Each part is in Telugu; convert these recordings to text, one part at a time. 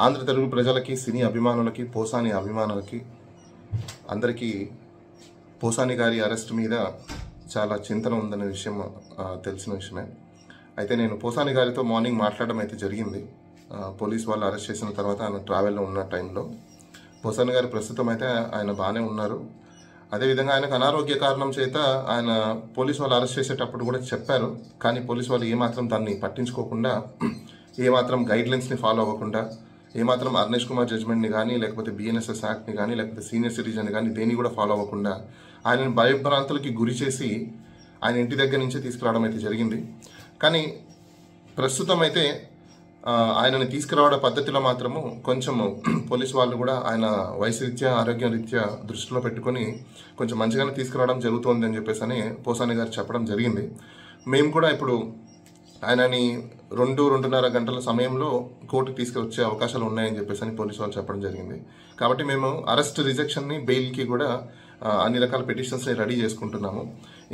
ఆంధ్ర తెలుగు ప్రజలకి, సినీ అభిమానులకి, పోసాని అభిమానులకి అందరికీ పోసాని గారి అరెస్ట్ మీద చాలా చింతన ఉందనే విషయం తెలిసిన విషయమే. అయితే నేను పోసాని గారితో మార్నింగ్ మాట్లాడడం అయితే జరిగింది. పోలీస్ వాళ్ళు అరెస్ట్ చేసిన తర్వాత ఆయన ట్రావెల్లో ఉన్న టైంలో పోసాని గారి ప్రస్తుతం అయితే ఆయన బాగానే ఉన్నారు. అదేవిధంగా ఆయనకు అనారోగ్య కారణం చేత ఆయన పోలీస్ వాళ్ళు అరెస్ట్ చేసేటప్పుడు కూడా చెప్పారు. కానీ పోలీస్ వాళ్ళు ఏమాత్రం దాన్ని పట్టించుకోకుండా, ఏమాత్రం గైడ్లైన్స్ని ఫాలో అవ్వకుండా, ఏమాత్రం అర్నేష్ కుమార్ జడ్జ్మెంట్ని కానీ, లేకపోతే బిఎన్ఎస్ఎస్ యాక్ట్ని కానీ, లేకపోతే సీనియర్ సిటిజన్ కానీ దేన్ని కూడా ఫాలో అవ్వకుండా ఆయనను భయభ్రాంతులకి గురి చేసి ఆయన ఇంటి దగ్గర నుంచే తీసుకురావడం అయితే జరిగింది. కానీ ప్రస్తుతం అయితే ఆయనని తీసుకురావడం పద్ధతిలో మాత్రము కొంచెము పోలీసు వాళ్ళు కూడా ఆయన వయసు రీత్యా, ఆరోగ్యం రీత్యా దృష్టిలో పెట్టుకొని కొంచెం మంచిగానే తీసుకురావడం జరుగుతుంది అని చెప్పేసి అని పోసాని గారు చెప్పడం జరిగింది. మేము కూడా ఇప్పుడు ఆయనని 2-2.5 గంటల సమయంలో కోర్టుకు తీసుకువచ్చే అవకాశాలు ఉన్నాయని చెప్పేసి అని పోలీసు వాళ్ళు చెప్పడం జరిగింది. కాబట్టి మేము అరెస్ట్ రిజెక్షన్ని, బెయిల్కి కూడా అన్ని రకాల పిటిషన్స్ని రెడీ చేసుకుంటున్నాము.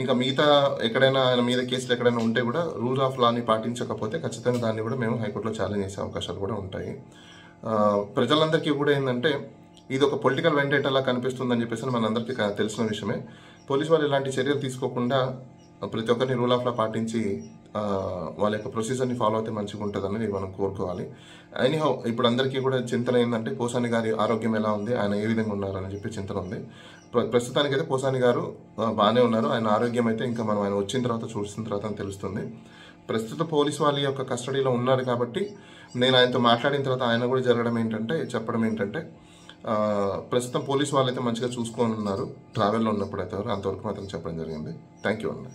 ఇంకా మిగతా ఎక్కడైనా ఆయన మీద కేసులు ఎక్కడైనా ఉంటే కూడా రూల్ ఆఫ్ లాని పాటించకపోతే ఖచ్చితంగా దాన్ని కూడా మేము హైకోర్టులో ఛాలెంజ్ చేసే అవకాశాలు కూడా ఉంటాయి. ప్రజలందరికీ కూడా ఏంటంటే ఇది ఒక పొలిటికల్ వెండేటలా కనిపిస్తుందని చెప్పేసి మనందరికీ తెలిసిన విషయమే. పోలీసు వాళ్ళు ఇలాంటి చర్యలు తీసుకోకుండా ప్రతి ఒక్కరిని రూల్ ఆఫ్ లా పాటించి వాళ్ళ యొక్క ప్రొసీజర్ని ఫాలో అయితే మంచిగా ఉంటుందని మనం కోరుకోవాలి. ఎనీహౌ ఇప్పుడు అందరికీ కూడా చింతన ఏంటంటే పోసాని గారి ఆరోగ్యం ఎలా ఉంది, ఆయన ఏ విధంగా ఉన్నారని చెప్పి చింతన ఉంది. ప్రస్తుతానికైతే పోసాని గారు బాగానే ఉన్నారు. ఆయన ఆరోగ్యం అయితే ఇంకా మనం ఆయన వచ్చిన తర్వాత చూసిన తర్వాత తెలుస్తుంది. ప్రస్తుత పోలీసు వాళ్ళ యొక్క కస్టడీలో ఉన్నారు కాబట్టి నేను ఆయనతో మాట్లాడిన తర్వాత ఆయన కూడా చెప్పడం ఏంటంటే ప్రస్తుతం పోలీసు వాళ్ళు అయితే మంచిగా చూసుకొని ఉన్నారు ట్రావెల్లో ఉన్నప్పుడు అయితే, అంతవరకు మాత్రం చెప్పడం జరిగింది. థ్యాంక్ యూ అండి.